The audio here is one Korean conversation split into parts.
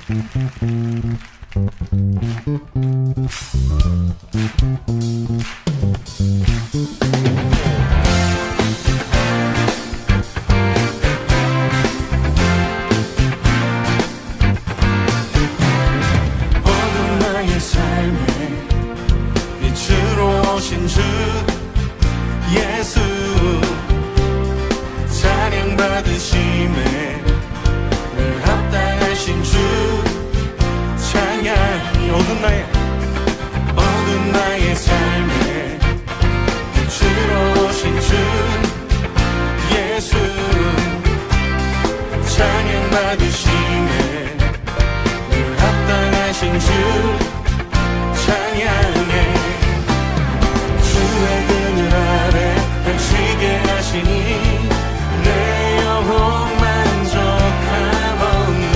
어두운 나의 삶에 빛으로 오신 주 예수, 찬양받으심에 늘 합당하신 주 찬양. 어두운 나의 삶에 빛으로 오신 주 예수, 찬양받으심에 늘 합당하신 주 찬양해. 주의 그늘 아래 펼치게 하시니 내 영혼 만족하건대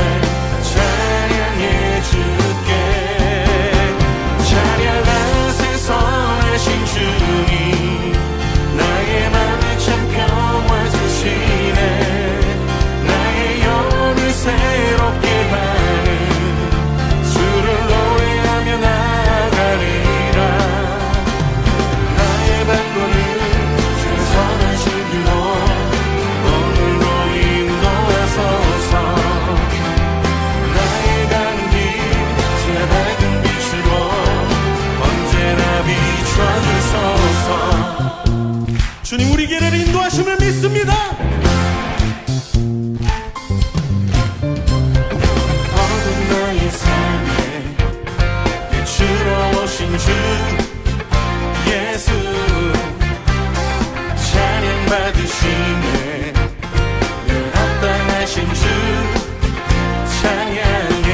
찬양해 주께. 찬양하세 선하신 주님, 나의 맘에 참 평화 주시네. 나의 영혼을 새롭게 하는 주를 노래하며 나가리라. 나의 발걸음 주의 선하신 길로 오늘도 인도하소서. 나의 가는 길 주의 밝은 빛으로 언제나 비춰주소서. 주님 우리 길을 인도하심을 믿습니다. 어두운 나의 삶에 빛으로 오신 주 예수, 찬양받으심에 늘 합당하신 주 찬양해.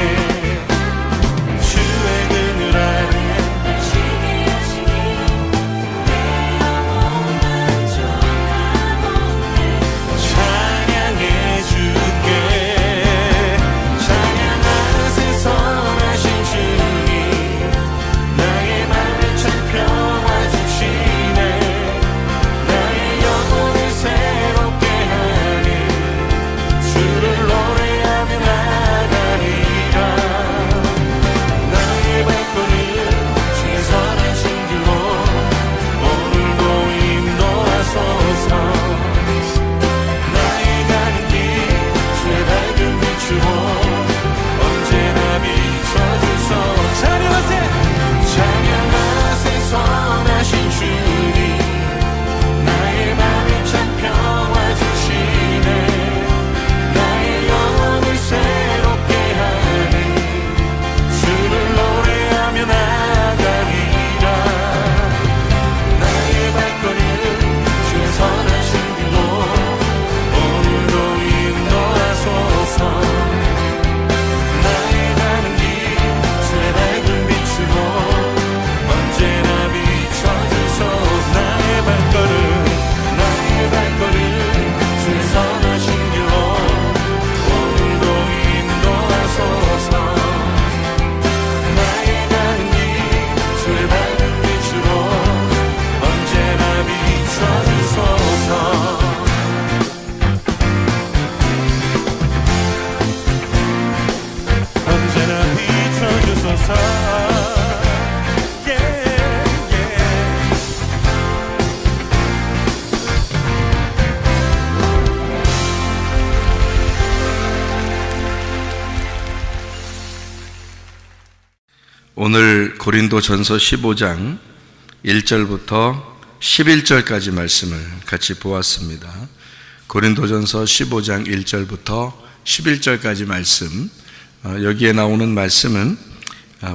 주의 그늘 아래 펼치게 하시니 내 영혼 만족하건대 찬양해 주께. 찬양하세 선하신 주님, 나의 맘에 참 평화 주시네. 나의 영혼을 새롭게 하는 주를 노래하며 나가리라. 나의 발걸음 주의 선하신 길로 오늘도 인도하소서. 나의 가는 길 주의 밝은 빛으로 언제나 비춰주소서. 찬양하세 선하신 주님, 나의 맘에 참 평화 주시네. 나의 영혼을 새롭게 하는 주를 노래하며 나가리라. 나의 발걸음 주의 선하신 길로 오늘도 인도하소서. 나의 가는 길 주의 밝은 빛으로 언제나 비춰주소서. 나의 발걸음 주의 선하신 길로 오늘도 인도하소서. 나의 가는 길 주의 밝은 빛으로 언제나 비춰주소서. 언제나 비춰주소서. 오늘 고린도전서 15장 1절부터 11절까지 말씀을 같이 보았습니다. 고린도전서 15장 1절부터 11절까지 말씀, 여기에 나오는 말씀은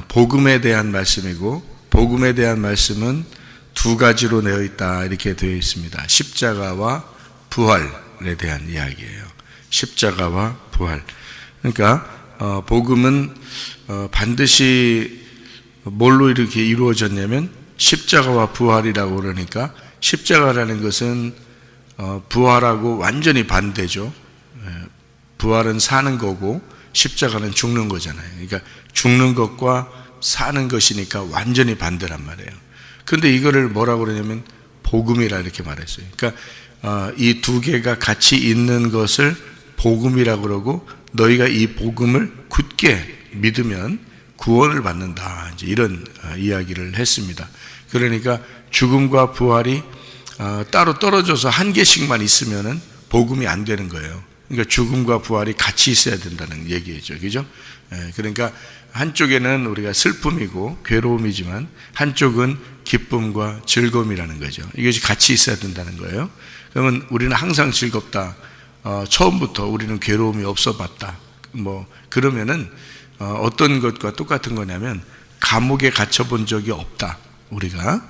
복음에 대한 말씀이고, 복음에 대한 말씀은 두 가지로 되어 있다 이렇게 되어 있습니다. 십자가와 부활에 대한 이야기예요. 십자가와 부활. 그러니까 복음은 반드시 뭘로 이렇게 이루어졌냐면 십자가와 부활이라고 그러니까, 십자가라는 것은 부활하고 완전히 반대죠. 부활은 사는 거고 십자가는 죽는 거잖아요. 그러니까 죽는 것과 사는 것이니까 완전히 반대란 말이에요. 그런데 이거를 뭐라고 그러냐면 복음이라 이렇게 말했어요. 그러니까 이 두 개가 같이 있는 것을 복음이라고 그러고, 너희가 이 복음을 굳게 믿으면 구원을 받는다. 이제 이런 이야기를 했습니다. 그러니까 죽음과 부활이 따로 떨어져서 한 개씩만 있으면은 복음이 안 되는 거예요. 그러니까 죽음과 부활이 같이 있어야 된다는 얘기죠. 그죠? 그러니까 한쪽에는 우리가 슬픔이고 괴로움이지만 한쪽은 기쁨과 즐거움이라는 거죠. 이것이 같이 있어야 된다는 거예요. 그러면 우리는 항상 즐겁다. 처음부터 우리는 괴로움이 없어 봤다. 그러면은 어떤 것과 똑같은 거냐면 감옥에 갇혀 본 적이 없다. 우리가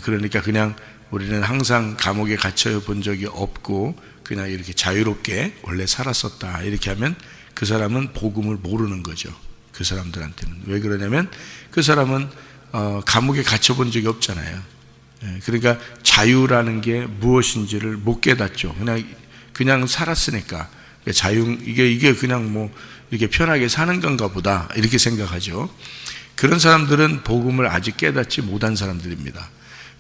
그러니까 그냥 우리는 항상 감옥에 갇혀 본 적이 없고 그냥 이렇게 자유롭게 원래 살았었다. 이렇게 하면 그 사람은 복음을 모르는 거죠. 그 사람들한테는. 왜 그러냐면 그 사람은 감옥에 갇혀 본 적이 없잖아요. 그러니까 자유라는 게 무엇인지를 못 깨닫죠. 그냥 살았으니까 자유 이게 그냥 이렇게 편하게 사는 건가 보다 이렇게 생각하죠. 그런 사람들은 복음을 아직 깨닫지 못한 사람들입니다.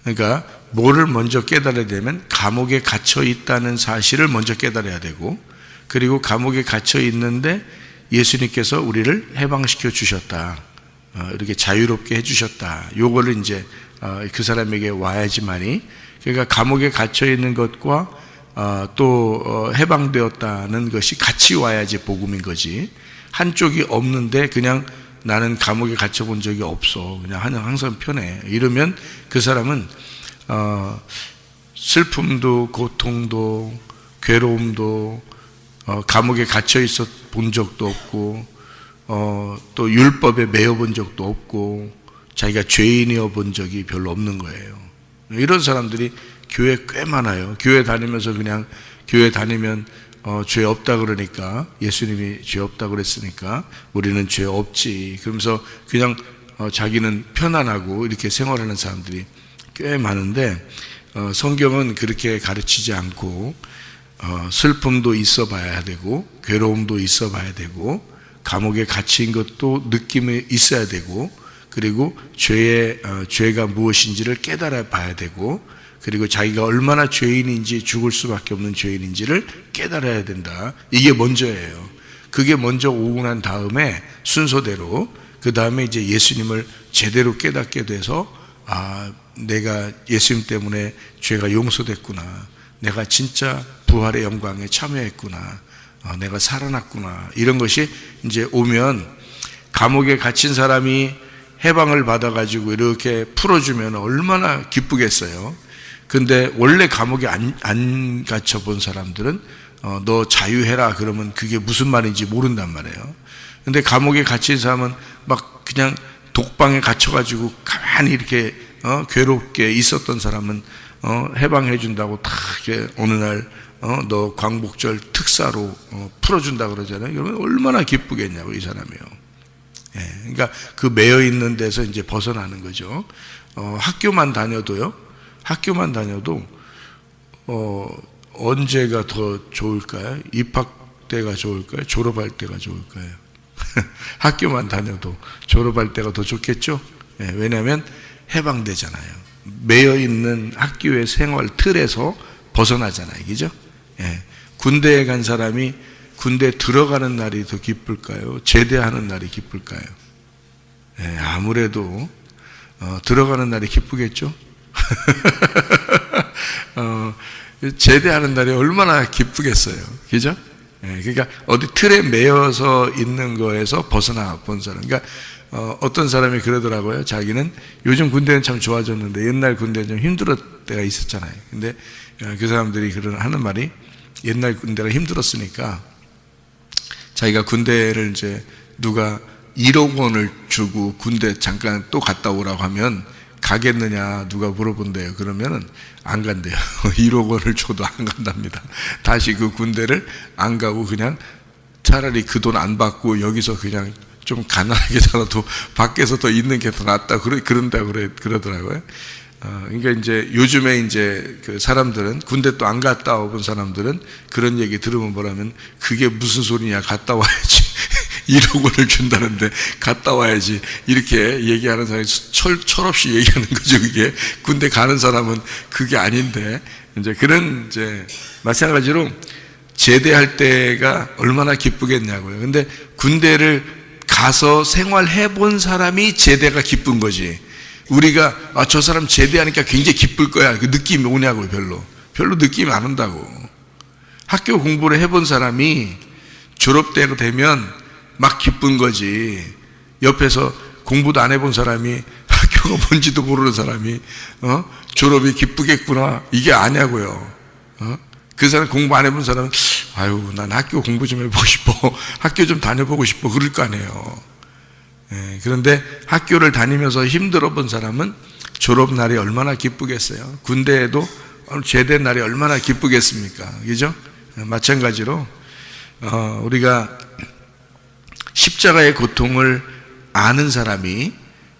그러니까 뭐를 먼저 깨달아야 되면 감옥에 갇혀 있다는 사실을 먼저 깨달아야 되고, 그리고 감옥에 갇혀 있는데 예수님께서 우리를 해방시켜 주셨다. 이렇게 자유롭게 해 주셨다. 요거를 이제 그 사람에게 와야지만이, 그러니까 감옥에 갇혀 있는 것과 또 해방되었다는 것이 같이 와야지 복음인 거지. 한쪽이 없는데 그냥 나는 감옥에 갇혀 본 적이 없어, 그냥 항상 편해, 이러면 그 사람은 슬픔도 고통도 괴로움도 감옥에 갇혀 있어 본 적도 없고 또 율법에 매여 본 적도 없고 자기가 죄인이어 본 적이 별로 없는 거예요. 이런 사람들이 교회 꽤 많아요. 교회 다니면서 그냥 교회 다니면 죄 없다 그러니까, 예수님이 죄 없다 그랬으니까 우리는 죄 없지, 그러면서 그냥 자기는 편안하고 이렇게 생활하는 사람들이 꽤 많은데, 성경은 그렇게 가르치지 않고 슬픔도 있어 봐야 되고 괴로움도 있어 봐야 되고 감옥에 갇힌 것도 느낌이 있어야 되고, 그리고 죄가 무엇인지를 깨달아 봐야 되고, 그리고 자기가 얼마나 죄인인지, 죽을 수밖에 없는 죄인인지를 깨달아야 된다. 이게 먼저예요. 그게 먼저 오고 난 다음에 순서대로 그 다음에 이제 예수님을 제대로 깨닫게 돼서, 내가 예수님 때문에 죄가 용서됐구나, 내가 진짜 부활의 영광에 참여했구나, 내가 살아났구나, 이런 것이 이제 오면, 감옥에 갇힌 사람이 해방을 받아가지고 이렇게 풀어주면 얼마나 기쁘겠어요. 근데 원래 감옥에 안 갇혀 본 사람들은 너 자유해라 그러면 그게 무슨 말인지 모른단 말이에요. 근데 감옥에 갇힌 사람은 막 그냥 독방에 갇혀가지고 가만히 이렇게 괴롭게 있었던 사람은 해방해 준다고 다 이렇게 어느 날 너 광복절 특사로 풀어준다 그러잖아요. 그러면 얼마나 기쁘겠냐고, 이 사람이요. 그러니까 그 매여 있는 데서 이제 벗어나는 거죠. 학교만 다녀도 언제가 더 좋을까요? 입학 때가 좋을까요? 졸업할 때가 좋을까요? 학교만 다녀도 졸업할 때가 더 좋겠죠? 왜냐하면 해방되잖아요. 매여 있는 학교의 생활 틀에서 벗어나잖아요. 그죠? 군대에 간 사람이 군대 들어가는 날이 더 기쁠까요? 제대하는 날이 기쁠까요? 아무래도 들어가는 날이 기쁘겠죠? 제대하는 날이 얼마나 기쁘겠어요. 그죠? 그러니까 어디 틀에 매여서 있는 거에서 벗어나 본 사람. 그러니까 어떤 사람이 그러더라고요. 자기는 요즘 군대는 참 좋아졌는데 옛날 군대는 좀 힘들었을 때가 있었잖아요. 근데 그 사람들이 하는 말이, 옛날 군대가 힘들었으니까 자기가 군대를 이제 누가 1억 원을 주고 군대 잠깐 또 갔다 오라고 하면 가겠느냐 누가 물어본대요. 그러면은 안 간대요. 1억 원을 줘도 안 간답니다. 다시 그 군대를 안 가고 그냥 차라리 그 돈 안 받고 여기서 그냥 좀 가난하게 살아도 밖에서 더 있는 게 더 낫다 그러더라고요. 그러니까 이제 요즘에 이제 그 사람들은, 군대 또 안 갔다 오본 사람들은 그런 얘기 들으면 뭐라면, 그게 무슨 소리냐, 갔다 와야지. 1억 원을 준다는데 갔다 와야지, 이렇게 얘기하는 사람이 철없이 얘기하는 거죠. 그게 군대 가는 사람은 그게 아닌데, 이제 그런 이제 마찬가지로 제대할 때가 얼마나 기쁘겠냐고요. 근데 군대를 가서 생활해 본 사람이 제대가 기쁜 거지. 우리가 저 사람 제대하니까 굉장히 기쁠 거야, 그 느낌이 오냐고요. 별로 느낌이 안 온다고. 학교 공부를 해본 사람이 졸업대가 되면 막 기쁜 거지. 옆에서 공부도 안 해본 사람이, 학교가 뭔지도 모르는 사람이 졸업이 기쁘겠구나, 이게 아냐고요. 그 사람, 공부 안 해본 사람은 아유, 난 학교 공부 좀 해보고 싶어, 학교 좀 다녀보고 싶어, 그럴 거 아니에요. 그런데 학교를 다니면서 힘들어 본 사람은 졸업날이 얼마나 기쁘겠어요. 군대에도 제대 날이 얼마나 기쁘겠습니까? 그죠? 마찬가지로 우리가 십자가의 고통을 아는 사람이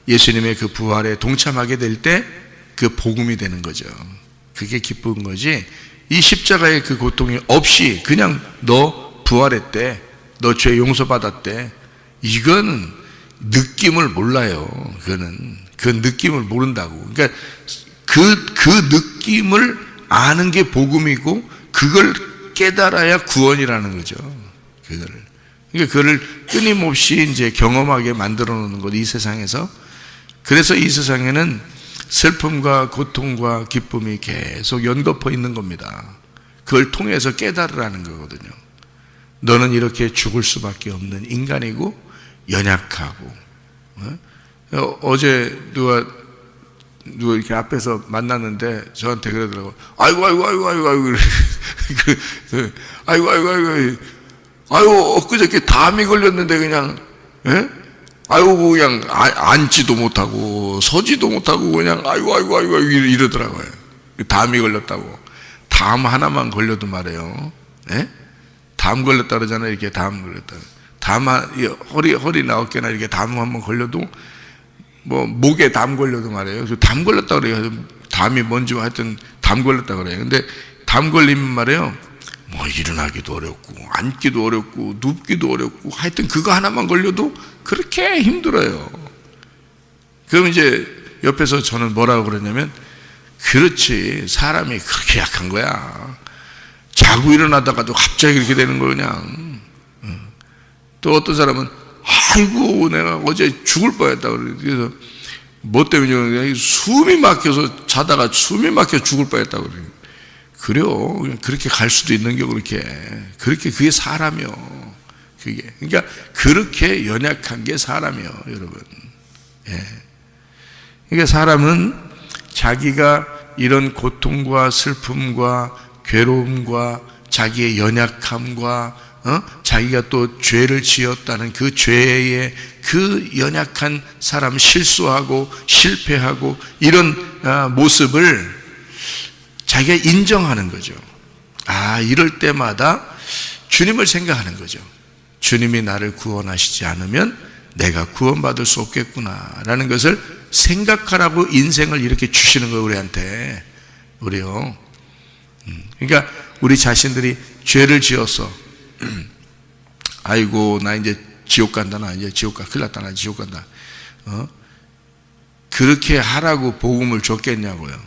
예수님의 그 부활에 동참하게 될 때 그 복음이 되는 거죠. 그게 기쁜 거지. 이 십자가의 그 고통이 없이 그냥 너 부활했대, 너 죄 용서받았대, 이건 느낌을 몰라요. 그 느낌을 모른다고. 그러니까 그 느낌을 아는 게 복음이고, 그걸 깨달아야 구원이라는 거죠. 그러니까 그거를 끊임없이 이제 경험하게 만들어 놓는 것, 이 세상에서. 그래서 이 세상에는 슬픔과 고통과 기쁨이 계속 연거푸 있는 겁니다. 그걸 통해서 깨달으라는 거거든요. 너는 이렇게 죽을 수밖에 없는 인간이고 연약하고. 어제 누가 이렇게 앞에서 만났는데 저한테 그러더라고. 아이고 엊그저께 담이 걸렸는데 그냥, 그냥 앉지도 못하고 서지도 못하고 그냥 아이고 이러더라고요. 담이 걸렸다고. 담 하나만 걸려도 말이에요. 담 걸렸다 그러잖아요. 이렇게 담 걸렸다. 허리나 어깨나 이렇게 담 한번 걸려도, 뭐 목에 담 걸려도 말이에요. 담 걸렸다 그래요. 담이 뭔지 하여튼 담 걸렸다 그래요. 근데 담 걸리면 말이에요, 뭐 일어나기도 어렵고 앉기도 어렵고 눕기도 어렵고, 하여튼 그거 하나만 걸려도 그렇게 힘들어요. 그럼 이제 옆에서 저는 뭐라고 그러냐면, 그렇지, 사람이 그렇게 약한 거야. 자고 일어나다가도 갑자기 그렇게 되는 거 그냥. 또 어떤 사람은 아이고 내가 어제 죽을 뻔했다 그래서 뭐 때문에 숨이 막혀서 자다가 숨이 막혀 죽을 뻔했다 그래요. 그렇게 갈 수도 있는 게 그렇게 그게 사람이요. 그러니까 그렇게 연약한 게 사람이요, 여러분. 그러니까 사람은 자기가 이런 고통과 슬픔과 괴로움과 자기의 연약함과 자기가 또 죄를 지었다는 그 죄의 그 연약한 사람, 실수하고 실패하고 이런 모습을 자기가 인정하는 거죠. 이럴 때마다 주님을 생각하는 거죠. 주님이 나를 구원하시지 않으면 내가 구원받을 수 없겠구나 라는 것을 생각하라고 인생을 이렇게 주시는 거예요, 우리한테. 우리요. 그러니까 우리 자신들이 죄를 지어서 아이고 나 이제 지옥 간다, 나 이제 지옥 가, 큰일 났다, 나 지옥 간다, 그렇게 하라고 복음을 줬겠냐고요.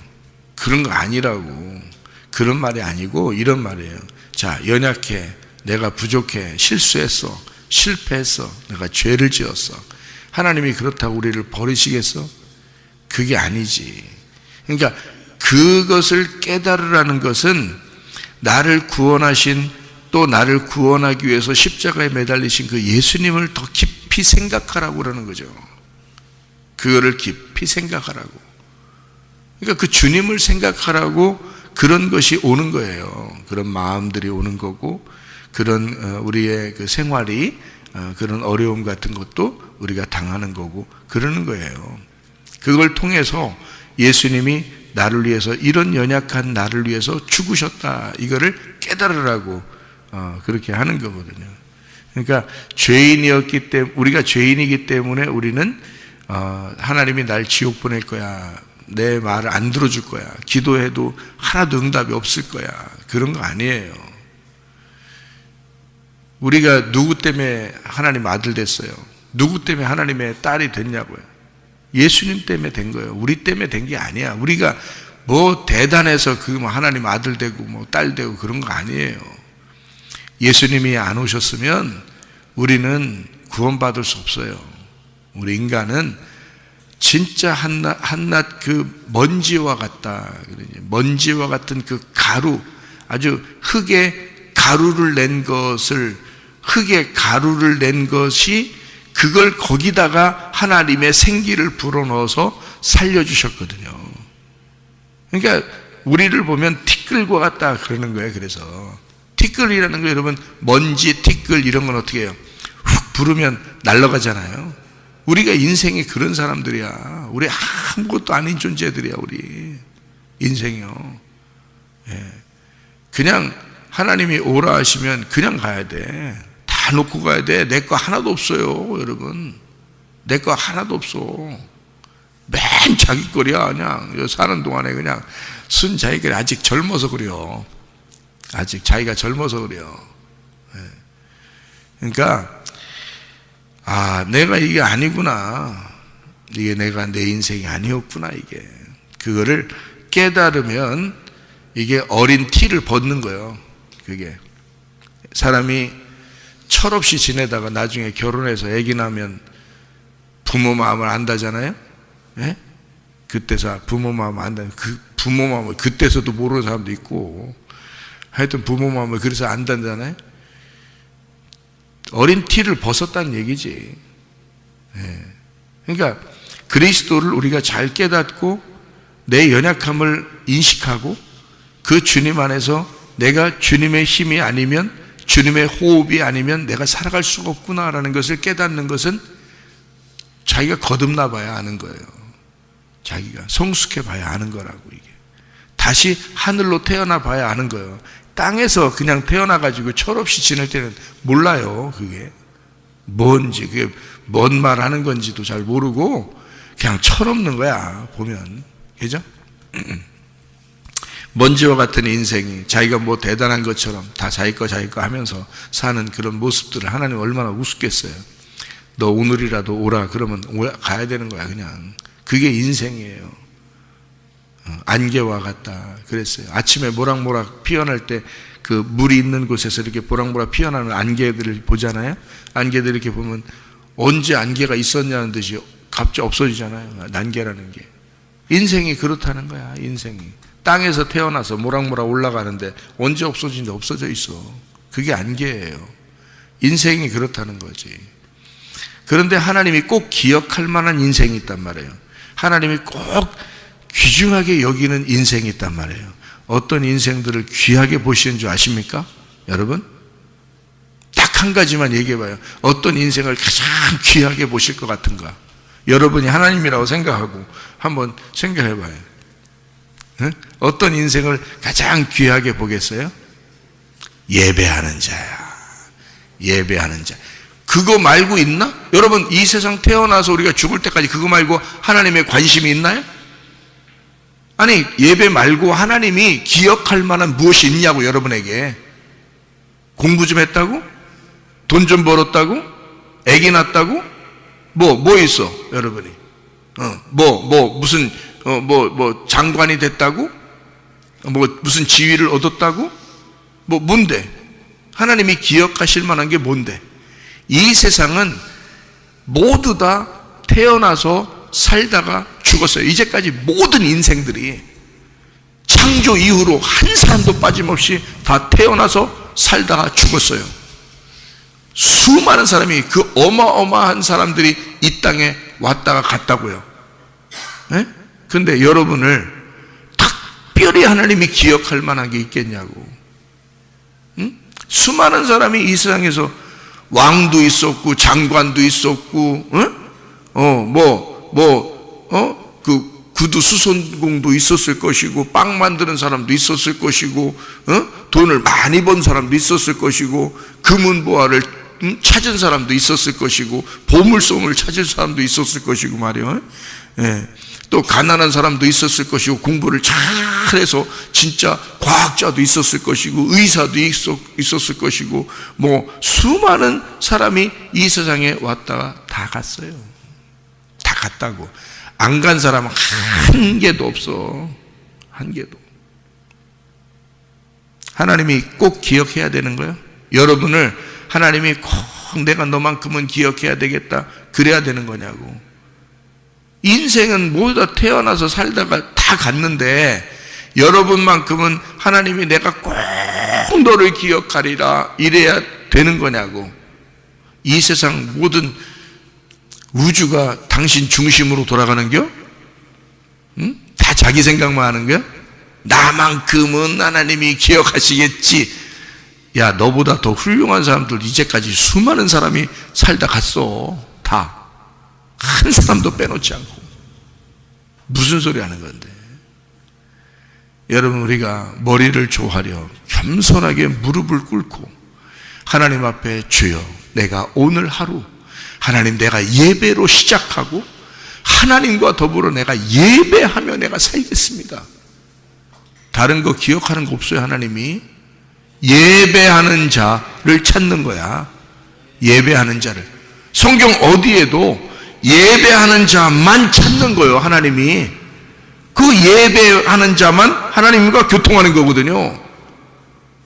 그런 거 아니라고. 그런 말이 아니고 이런 말이에요. 자, 연약해, 내가 부족해, 실수했어, 실패했어, 내가 죄를 지었어. 하나님이 그렇다고 우리를 버리시겠어? 그게 아니지. 그러니까 그것을 깨달으라는 것은 나를 구원하신, 또 나를 구원하기 위해서 십자가에 매달리신 그 예수님을 더 깊이 생각하라고 그러는 거죠. 그거를 깊이 생각하라고. 그러니까 그 주님을 생각하라고 그런 것이 오는 거예요. 그런 마음들이 오는 거고, 그런 우리의 그 생활이, 그런 어려움 같은 것도 우리가 당하는 거고 그러는 거예요. 그걸 통해서 예수님이 나를 위해서, 이런 연약한 나를 위해서 죽으셨다, 이거를 깨달으라고 그렇게 하는 거거든요. 그러니까 죄인이었기 때문에, 우리가 죄인이기 때문에 우리는 하나님이 날 지옥 보낼 거야, 내 말을 안 들어줄 거야, 기도해도 하나도 응답이 없을 거야, 그런 거 아니에요. 우리가 누구 때문에 하나님 아들 됐어요? 누구 때문에 하나님의 딸이 됐냐고요? 예수님 때문에 된 거예요. 우리 때문에 된 게 아니야. 우리가 뭐 대단해서 그 뭐 하나님 아들 되고 뭐 딸 되고 그런 거 아니에요. 예수님이 안 오셨으면 우리는 구원받을 수 없어요. 우리 인간은 진짜 한낱 그 먼지와 같다. 먼지와 같은 그 가루, 아주 흙에 가루를 낸 것이 그걸 거기다가 하나님의 생기를 불어넣어서 살려주셨거든요. 그러니까 우리를 보면 티끌과 같다 그러는 거예요. 그래서 티끌이라는 거 여러분, 먼지, 티끌 이런 건 어떻게 해요? 훅 부르면 날아가잖아요. 우리가 인생이 그런 사람들이야. 우리 아무것도 아닌 존재들이야. 우리 인생이요. 예. 그냥 하나님이 오라 하시면 그냥 가야 돼. 다 놓고 가야 돼. 내 거 하나도 없어요, 여러분. 내 거 하나도 없어. 맨 자기 거리야. 그냥 사는 동안에 그냥 쓴 자기 거리. 아직 젊어서 그래요. 아직 자기가 젊어서 그래요. 예. 그러니까 내가 이게 아니구나. 이게 내가 내 인생이 아니었구나. 이게 그거를 깨달으면 이게 어린 티를 벗는 거예요. 그게 사람이 철없이 지내다가 나중에 결혼해서 아기 나면 부모 마음을 안다잖아요. 예? 그때서 부모 마음을 안다. 그 부모 마음을 그때서도 모르는 사람도 있고, 하여튼 부모 마음을 그래서 안다잖아요. 어린 티를 벗었다는 얘기지. 예. 그러니까 그리스도를 우리가 잘 깨닫고 내 연약함을 인식하고 그 주님 안에서 내가 주님의 힘이 아니면, 주님의 호흡이 아니면 내가 살아갈 수가 없구나라는 것을 깨닫는 것은 자기가 거듭나 봐야 아는 거예요. 자기가 성숙해 봐야 아는 거라고. 이게 다시 하늘로 태어나 봐야 아는 거예요. 땅에서 그냥 태어나가지고 철없이 지낼 때는 몰라요. 그게 뭔지, 그게 뭔 말 하는 건지도 잘 모르고 그냥 철없는 거야, 보면. 그죠? 먼지와 같은 인생이 자기가 뭐 대단한 것처럼 다 자기 거 하면서 사는 그런 모습들을 하나님 얼마나 우습겠어요. 너 오늘이라도 오라 그러면 가야 되는 거야. 그냥 그게 인생이에요. 안개와 같다 그랬어요. 아침에 모락모락 피어날 때 그 물이 있는 곳에서 이렇게 모락모락 피어나는 안개들을 보잖아요. 안개들 이렇게 보면 언제 안개가 있었냐는 듯이 갑자기 없어지잖아요. 난개라는 게. 인생이 그렇다는 거야. 인생이 땅에서 태어나서 모락모락 올라가는데 언제 없어지는데 없어져 있어. 그게 안개예요. 인생이 그렇다는 거지. 그런데 하나님이 꼭 기억할 만한 인생이 있단 말이에요. 하나님이 꼭 귀중하게 여기는 인생이 있단 말이에요. 어떤 인생들을 귀하게 보시는 줄 아십니까? 여러분? 딱 한 가지만 얘기해봐요. 어떤 인생을 가장 귀하게 보실 것 같은가? 여러분이 하나님이라고 생각하고 한번 생각해봐요. 응? 어떤 인생을 가장 귀하게 보겠어요? 예배하는 자야. 예배하는 자. 그거 말고 있나? 여러분, 이 세상 태어나서 우리가 죽을 때까지 그거 말고 하나님의 관심이 있나요? 아니, 예배 말고 하나님이 기억할 만한 무엇이 있냐고. 여러분에게 공부 좀 했다고? 돈 좀 벌었다고? 애기 낳았다고? 뭐 있어 여러분이? 무슨 장관이 됐다고? 무슨 지위를 얻었다고? 뭔데? 하나님이 기억하실 만한 게 뭔데? 이 세상은 모두 다 태어나서 살다가 죽었어요. 이제까지 모든 인생들이 창조 이후로 한 사람도 빠짐없이 다 태어나서 살다가 죽었어요. 수많은 사람이, 그 어마어마한 사람들이 이 땅에 왔다가 갔다고요. 그런데 여러분을 특별히 하나님이 기억할 만한 게 있겠냐고. 응? 수많은 사람이 이 세상에서 왕도 있었고 장관도 있었고, 그 구두 수선공도 있었을 것이고, 빵 만드는 사람도 있었을 것이고, 돈을 많이 번 사람도 있었을 것이고, 금은보화를 찾은 사람도 있었을 것이고, 보물송을 찾을 사람도 있었을 것이고 말이요. 예. 또 가난한 사람도 있었을 것이고, 공부를 잘해서 진짜 과학자도 있었을 것이고, 의사도 있었을 것이고, 수많은 사람이 이 세상에 왔다가 다 갔어요. 다 갔다고. 안 간 사람은 한 개도 없어. 한 개도. 하나님이 꼭 기억해야 되는 거예요. 여러분을 하나님이 꼭 내가 너만큼은 기억해야 되겠다 그래야 되는 거냐고. 인생은 모두 다 태어나서 살다가 다 갔는데 여러분만큼은 하나님이 내가 꼭 너를 기억하리라 이래야 되는 거냐고. 이 세상 모든 우주가 당신 중심으로 돌아가는겨? 응? 다 자기 생각만 하는겨? 나만큼은 하나님이 기억하시겠지. 야, 너보다 더 훌륭한 사람들 이제까지 수많은 사람이 살다 갔어. 다. 한 사람도 빼놓지 않고. 무슨 소리 하는 건데. 여러분, 우리가 머리를 조아려 겸손하게 무릎을 꿇고 하나님 앞에 주여, 내가 오늘 하루 하나님 내가 예배로 시작하고 하나님과 더불어 내가 예배하며 내가 살겠습니다. 다른 거 기억하는 거 없어요. 하나님이 예배하는 자를 찾는 거야. 예배하는 자를. 성경 어디에도 예배하는 자만 찾는 거예요. 하나님이. 그 예배하는 자만 하나님과 교통하는 거거든요.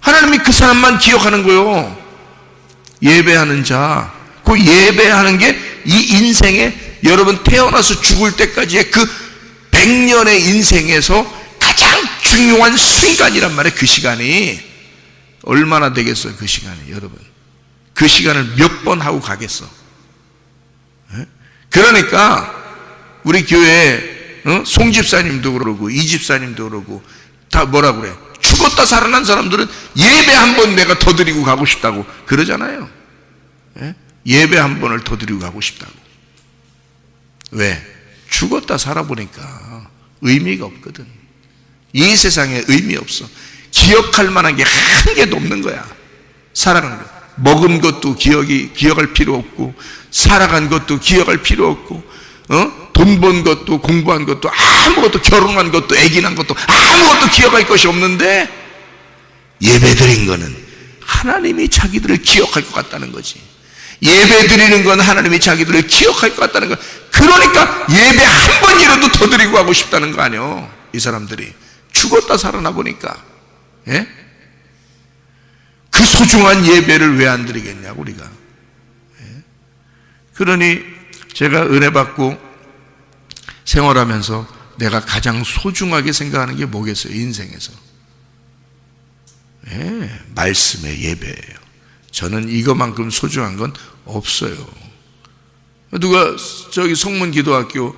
하나님이 그 사람만 기억하는 거예요. 예배하는 자. 그 예배하는 게 이 인생에 여러분 태어나서 죽을 때까지의 그 100년의 인생에서 가장 중요한 순간이란 말이에요. 그 시간이 얼마나 되겠어요? 그 시간이. 여러분 그 시간을 몇 번 하고 가겠어? 그러니까 우리 교회 송 집사님도 그러고 이 집사님도 그러고 다 뭐라 그래? 죽었다 살아난 사람들은 예배 한 번 내가 더 드리고 가고 싶다고 그러잖아요. 예배 한 번을 더 드리고 가고 싶다고. 왜? 죽었다 살아보니까 의미가 없거든. 이 세상에 의미 없어. 기억할 만한 게 한 개도 없는 거야. 살아가는 거. 먹은 것도 기억할 필요 없고, 살아간 것도 기억할 필요 없고, 돈 번 것도, 공부한 것도, 아무것도, 결혼한 것도, 아기 낳은 것도, 아무것도 기억할 것이 없는데, 예배 드린 거는 하나님이 자기들을 기억할 것 같다는 거지. 예배 드리는 건 하나님이 자기들을 기억할 것 같다는 거. 그러니까 예배 한 번이라도 더 드리고 가고 싶다는 거 아니에요. 이 사람들이 죽었다 살아나 보니까. 예? 그 소중한 예배를 왜 안 드리겠냐고 우리가. 예? 그러니 제가 은혜 받고 생활하면서 내가 가장 소중하게 생각하는 게 뭐겠어요? 인생에서. 예, 말씀의 예배예요. 저는 이거만큼 소중한 건 없어요. 누가 저기 성문기도학교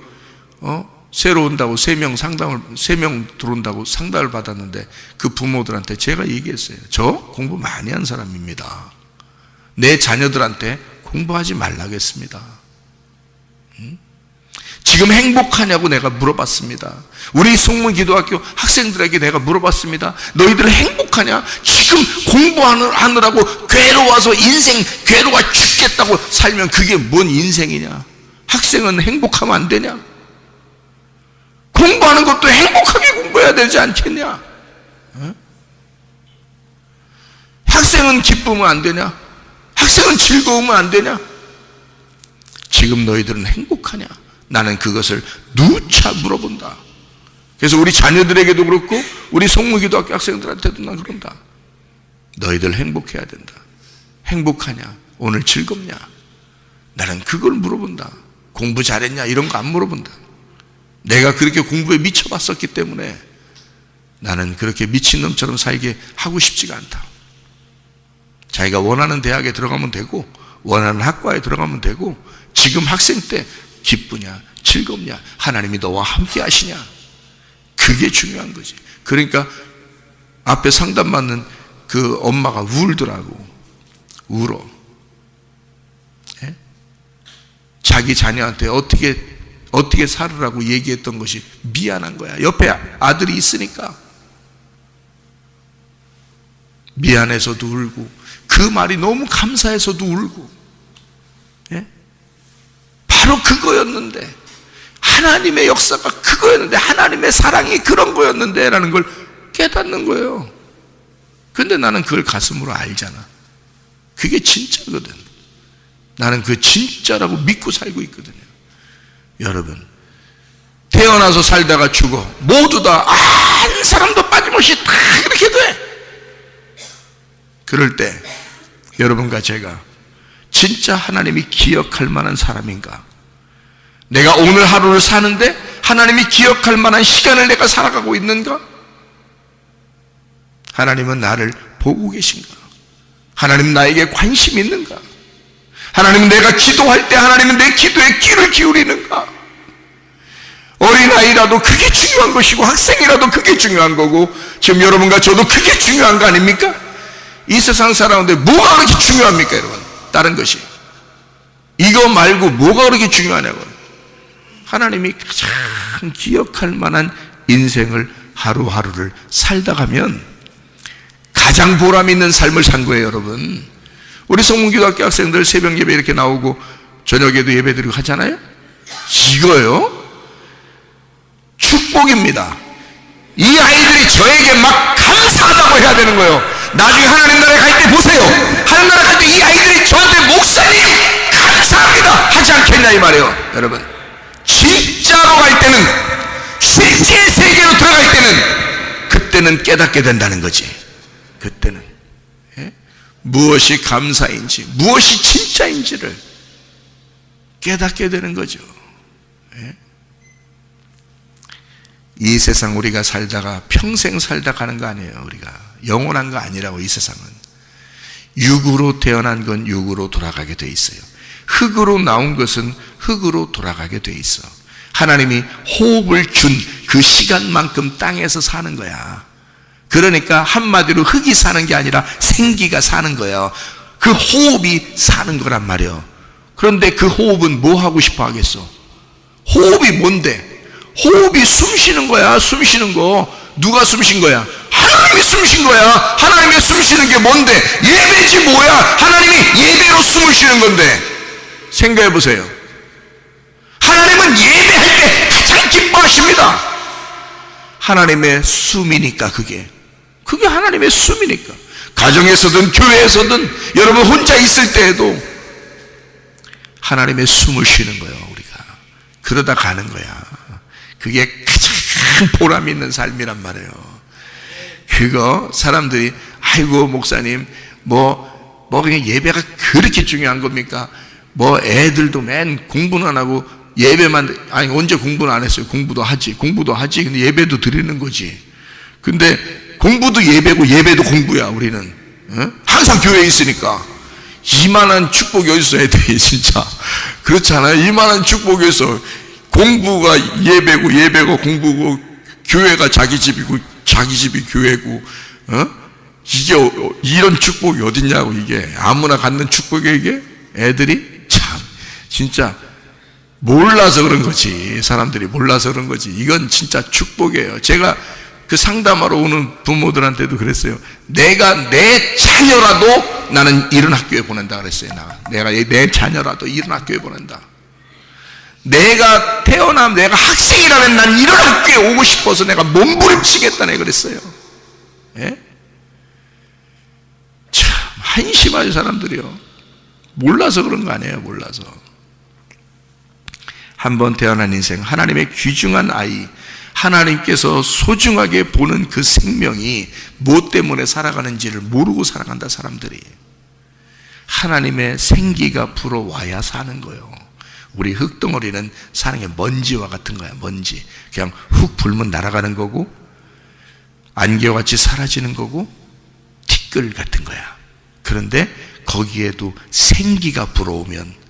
새로 온다고 3명 들어온다고 상담을 받았는데 그 부모들한테 제가 얘기했어요. 저 공부 많이 한 사람입니다. 내 자녀들한테 공부하지 말라겠습니다. 지금 행복하냐고 내가 물어봤습니다. 우리 성문기도학교 학생들에게 내가 물어봤습니다. 너희들 행복하냐? 지금 공부하느라고 괴로워서 인생 괴로워 죽겠다고 살면 그게 뭔 인생이냐? 학생은 행복하면 안 되냐? 공부하는 것도 행복하게 공부해야 되지 않겠냐? 학생은 기쁘면 안 되냐? 학생은 즐거우면 안 되냐? 지금 너희들은 행복하냐? 나는 그것을 누차 물어본다. 그래서 우리 자녀들에게도 그렇고 우리 성무기도학교 학생들한테도 난 그런다. 너희들 행복해야 된다. 행복하냐? 오늘 즐겁냐? 나는 그걸 물어본다. 공부 잘했냐? 이런 거 안 물어본다. 내가 그렇게 공부에 미쳐봤었기 때문에 나는 그렇게 미친놈처럼 살게 하고 싶지가 않다. 자기가 원하는 대학에 들어가면 되고 원하는 학과에 들어가면 되고 지금 학생 때 기쁘냐 즐겁냐 하나님이 너와 함께 하시냐 그게 중요한 거지. 그러니까 앞에 상담받는 그 엄마가 울더라고. 울어. 예? 자기 자녀한테 어떻게 살으라고 얘기했던 것이 미안한 거야. 옆에 아들이 있으니까 미안해서도 울고 그 말이 너무 감사해서도 울고. 예? 바로 그거였는데 하나님의 역사가 그거였는데 하나님의 사랑이 그런 거였는데 라는 걸 깨닫는 거예요. 근데 나는 그걸 가슴으로 알잖아. 그게 진짜거든. 나는 그 진짜라고 믿고 살고 있거든요. 여러분 태어나서 살다가 죽어 모두 다 한 사람도 빠짐없이 다 그렇게 돼. 그럴 때 여러분과 제가 진짜 하나님이 기억할 만한 사람인가? 내가 오늘 하루를 사는데 하나님이 기억할 만한 시간을 내가 살아가고 있는가? 하나님은 나를 보고 계신가? 하나님은 나에게 관심 있는가? 하나님은 내가 기도할 때 하나님은 내 기도에 귀를 기울이는가? 어린아이라도 그게 중요한 것이고 학생이라도 그게 중요한 거고 지금 여러분과 저도 그게 중요한 거 아닙니까? 이 세상 살아오는데 뭐가 그렇게 중요합니까 여러분? 다른 것이 이거 말고 뭐가 그렇게 중요하냐고. 하나님이 가장 기억할 만한 인생을 하루하루를 살다 가면 가장 보람 있는 삶을 산 거예요 여러분. 우리 성문기도학교 학생들 새벽 예배 이렇게 나오고 저녁에도 예배 드리고 하잖아요. 이거요 축복입니다. 이 아이들이 저에게 막 감사하다고 해야 되는 거예요. 나중에 하나님 나라에 갈 때 보세요. 하나님 나라에 갈 때 이 아이들이 저한테 목사님 감사합니다 하지 않겠냐 이 말이에요. 여러분 진짜로 갈 때는 실제 세계로 들어갈 때는 그때는 깨닫게 된다는 거지. 그때는 무엇이 감사인지 무엇이 진짜인지를 깨닫게 되는 거죠. 이 세상 우리가 살다가 평생 살다 가는 거 아니에요. 우리가 영원한 거 아니라고. 이 세상은 육으로 태어난 건 육으로 돌아가게 돼 있어요. 흙으로 나온 것은 흙으로 돌아가게 돼 있어. 하나님이 호흡을 준 그 시간만큼 땅에서 사는 거야. 그러니까 한마디로 흙이 사는 게 아니라 생기가 사는 거예요. 그 호흡이 사는 거란 말이에요. 그런데 그 호흡은 뭐 하고 싶어 하겠어? 호흡이 뭔데? 호흡이 숨 쉬는 거야. 숨 쉬는 거. 누가 숨 쉰 거야? 하나님이 숨 쉰 거야. 하나님이 숨 쉬는 게 뭔데? 예배지 뭐야? 하나님이 예배로 숨을 쉬는 건데. 생각해 보세요. 하나님은 예배할 때 가장 기뻐하십니다. 하나님의 숨이니까 그게 하나님의 숨이니까. 가정에서든 교회에서든 여러분 혼자 있을 때에도 하나님의 숨을 쉬는 거예요. 우리가 그러다 가는 거야. 그게 가장 보람 있는 삶이란 말이에요. 그거 사람들이 아이고 목사님 뭐 그냥 예배가 그렇게 중요한 겁니까? 뭐 애들도 맨 공부는 안 하고 예배만, 아니 언제 공부는 안 했어요. 공부도 하지 근데 예배도 드리는 거지. 근데 공부도 예배고 예배도 공부야. 우리는 항상 교회에 있으니까. 이만한 축복이 어디서 해야 돼 진짜. 그렇잖아요. 이만한 축복이 어디서. 공부가 예배고 예배가 공부고 교회가 자기 집이고 자기 집이 교회고 이게 이런 축복이 어딨냐고. 이게 아무나 갖는 축복이에요. 이게 애들이 참 진짜 몰라서 그런 거지. 사람들이 몰라서 그런 거지. 이건 진짜 축복이에요. 제가 그 상담하러 오는 부모들한테도 그랬어요. 내가 내 자녀라도 나는 이런 학교에 보낸다 그랬어요. 내가 내 자녀라도 이런 학교에 보낸다. 내가 태어나면 내가 학생이라면 난 이런 학교에 오고 싶어서 내가 몸부림치겠다네 그랬어요. 예? 참 한심한 사람들이요. 몰라서 그런 거 아니에요. 몰라서. 한번 태어난 인생, 하나님의 귀중한 아이, 하나님께서 소중하게 보는 그 생명이 무엇 때문에 살아가는지를 모르고 살아간다. 사람들이 하나님의 생기가 불어와야 사는 거예요. 우리 흙덩어리는 사는 게 먼지와 같은 거야. 먼지 그냥 훅 불면 날아가는 거고 안개같이 사라지는 거고 티끌 같은 거야. 그런데 거기에도 생기가 불어오면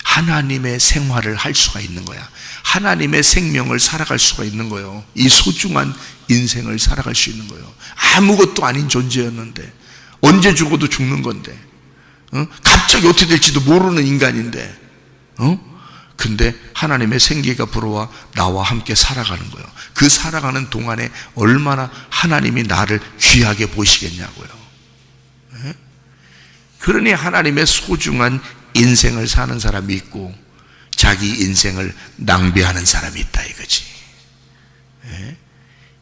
하나님의 생활을 할 수가 있는 거야. 하나님의 생명을 살아갈 수가 있는 거예요. 이 소중한 인생을 살아갈 수 있는 거예요. 아무것도 아닌 존재였는데 언제 죽어도 죽는 건데 갑자기 어떻게 될지도 모르는 인간인데 근데 하나님의 생기가 불어와 나와 함께 살아가는 거예요. 그 살아가는 동안에 얼마나 하나님이 나를 귀하게 보시겠냐고요. 그러니 하나님의 소중한 인생을 사는 사람이 있고 자기 인생을 낭비하는 사람이 있다 이거지.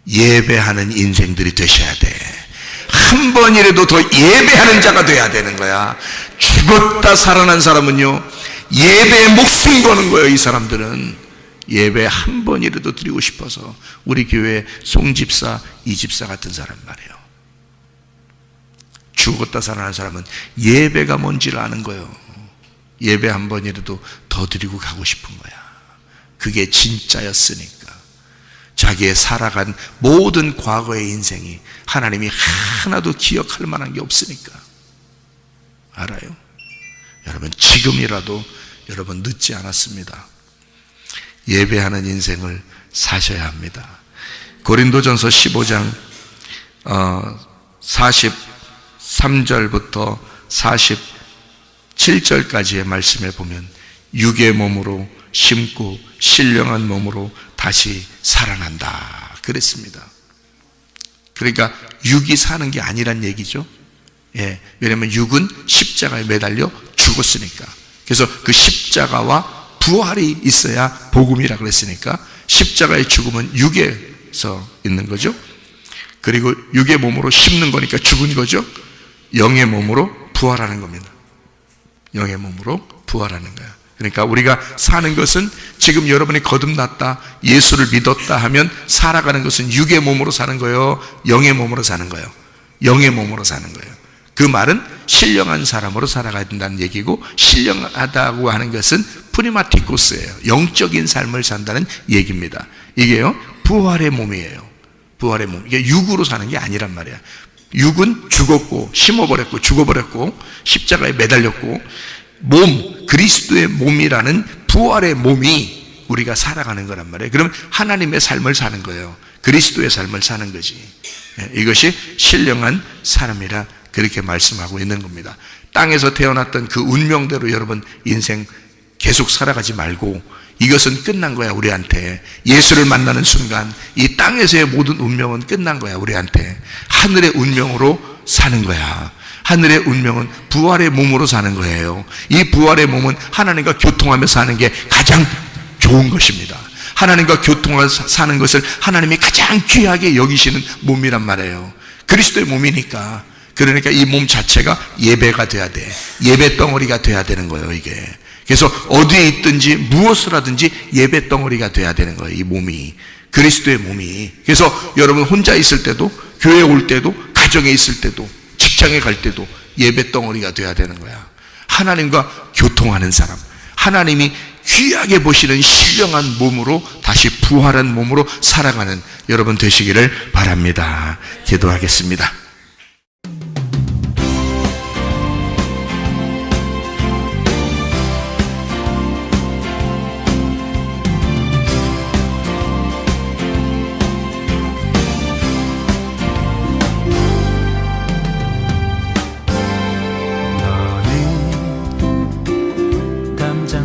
예배하는 인생들이 되셔야 돼. 한 번이라도 더 예배하는 자가 돼야 되는 거야. 죽었다 살아난 사람은요 예배에 목숨 거는 거예요. 이 사람들은 예배 한 번이라도 드리고 싶어서. 우리 교회 송집사, 이집사 같은 사람 말이에요. 죽었다 살아난 사람은 예배가 뭔지를 아는 거예요. 예배 한 번이라도 더 드리고 가고 싶은 거야. 그게 진짜였으니까. 자기의 살아간 모든 과거의 인생이 하나님이 하나도 기억할 만한 게 없으니까. 알아요? 여러분, 지금이라도 여러분 늦지 않았습니다. 예배하는 인생을 사셔야 합니다. 고린도전서 15장 43절부터 47절까지의 말씀에 보면 육의 몸으로 심고 신령한 몸으로 다시 살아난다 그랬습니다. 그러니까 육이 사는 게 아니란 얘기죠. 예, 왜냐하면 육은 십자가에 매달려 죽었으니까. 그래서 그 십자가와 부활이 있어야 복음이라 그랬으니까 십자가의 죽음은 육에서 있는 거죠. 그리고 육의 몸으로 심는 거니까 죽은 거죠. 영의 몸으로 부활하는 겁니다. 영의 몸으로 부활하는 거예요. 그러니까 우리가 사는 것은 지금 여러분이 거듭났다, 예수를 믿었다 하면 살아가는 것은 육의 몸으로 사는 거예요, 영의 몸으로 사는 거예요. 영의 몸으로 사는 거예요. 그 말은 신령한 사람으로 살아가야 된다는 얘기고, 신령하다고 하는 것은 프리마티코스예요. 영적인 삶을 산다는 얘기입니다. 이게요, 부활의 몸이에요. 부활의 몸. 이게 육으로 사는 게 아니란 말이야. 육은 죽었고, 심어버렸고, 죽어버렸고, 십자가에 매달렸고, 몸, 그리스도의 몸이라는 부활의 몸이 우리가 살아가는 거란 말이에요. 그러면 하나님의 삶을 사는 거예요. 그리스도의 삶을 사는 거지. 이것이 신령한 사람이라 그렇게 말씀하고 있는 겁니다. 땅에서 태어났던 그 운명대로 여러분 인생 계속 살아가지 말고, 이것은 끝난 거야 우리한테. 예수를 만나는 순간 이 땅에서의 모든 운명은 끝난 거야 우리한테. 하늘의 운명으로 사는 거야. 하늘의 운명은 부활의 몸으로 사는 거예요. 이 부활의 몸은 하나님과 교통하며 사는 게 가장 좋은 것입니다. 하나님과 교통하며 사는 것을 하나님이 가장 귀하게 여기시는 몸이란 말이에요. 그리스도의 몸이니까. 그러니까 이 몸 자체가 예배가 돼야 돼. 예배 덩어리가 돼야 되는 거예요, 이게. 그래서 어디에 있든지 무엇을 하든지 예배 덩어리가 돼야 되는 거예요, 이 몸이. 그리스도의 몸이. 그래서 여러분 혼자 있을 때도, 교회에 올 때도, 가정에 있을 때도, 직장에 갈 때도 예배 덩어리가 돼야 되는 거야. 하나님과 교통하는 사람, 하나님이 귀하게 보시는 신령한 몸으로 다시 부활한 몸으로 살아가는 여러분 되시기를 바랍니다. 기도하겠습니다.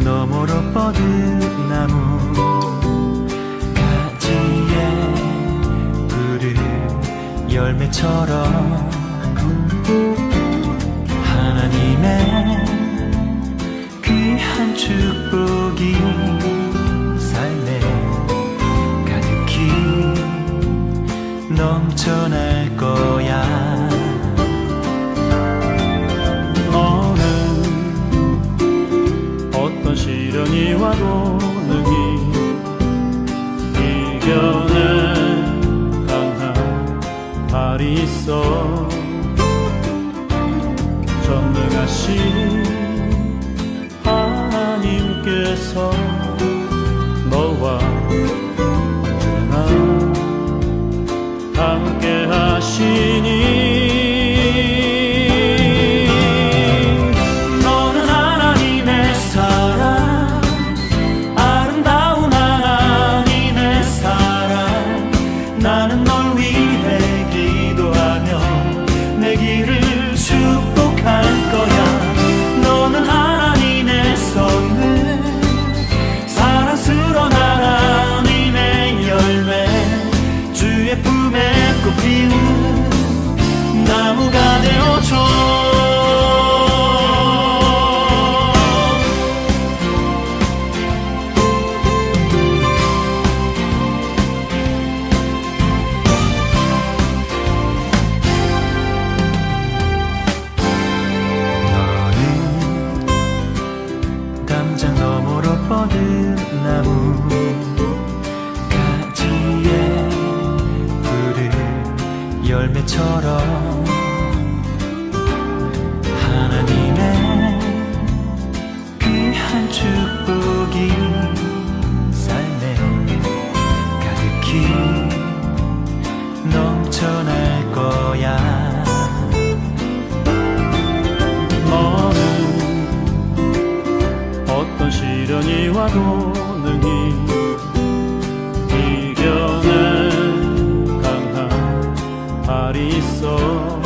너머로 뻗은 나무 가지에 푸른 열매처럼 하나님의 귀한 축복이 삶에 가득히 넘쳐날 거야. 시련이 와도 능히 이겨낸 강한 발이 있어. 전능하신 하나님께서 너와 언제나 함께 하시니 나무가 되어줘. 너는 담장 너머로 뻗은 나무 가지에 푸른 열매처럼 하나님의 지와도 능히 이겨낸 강한 발이 있어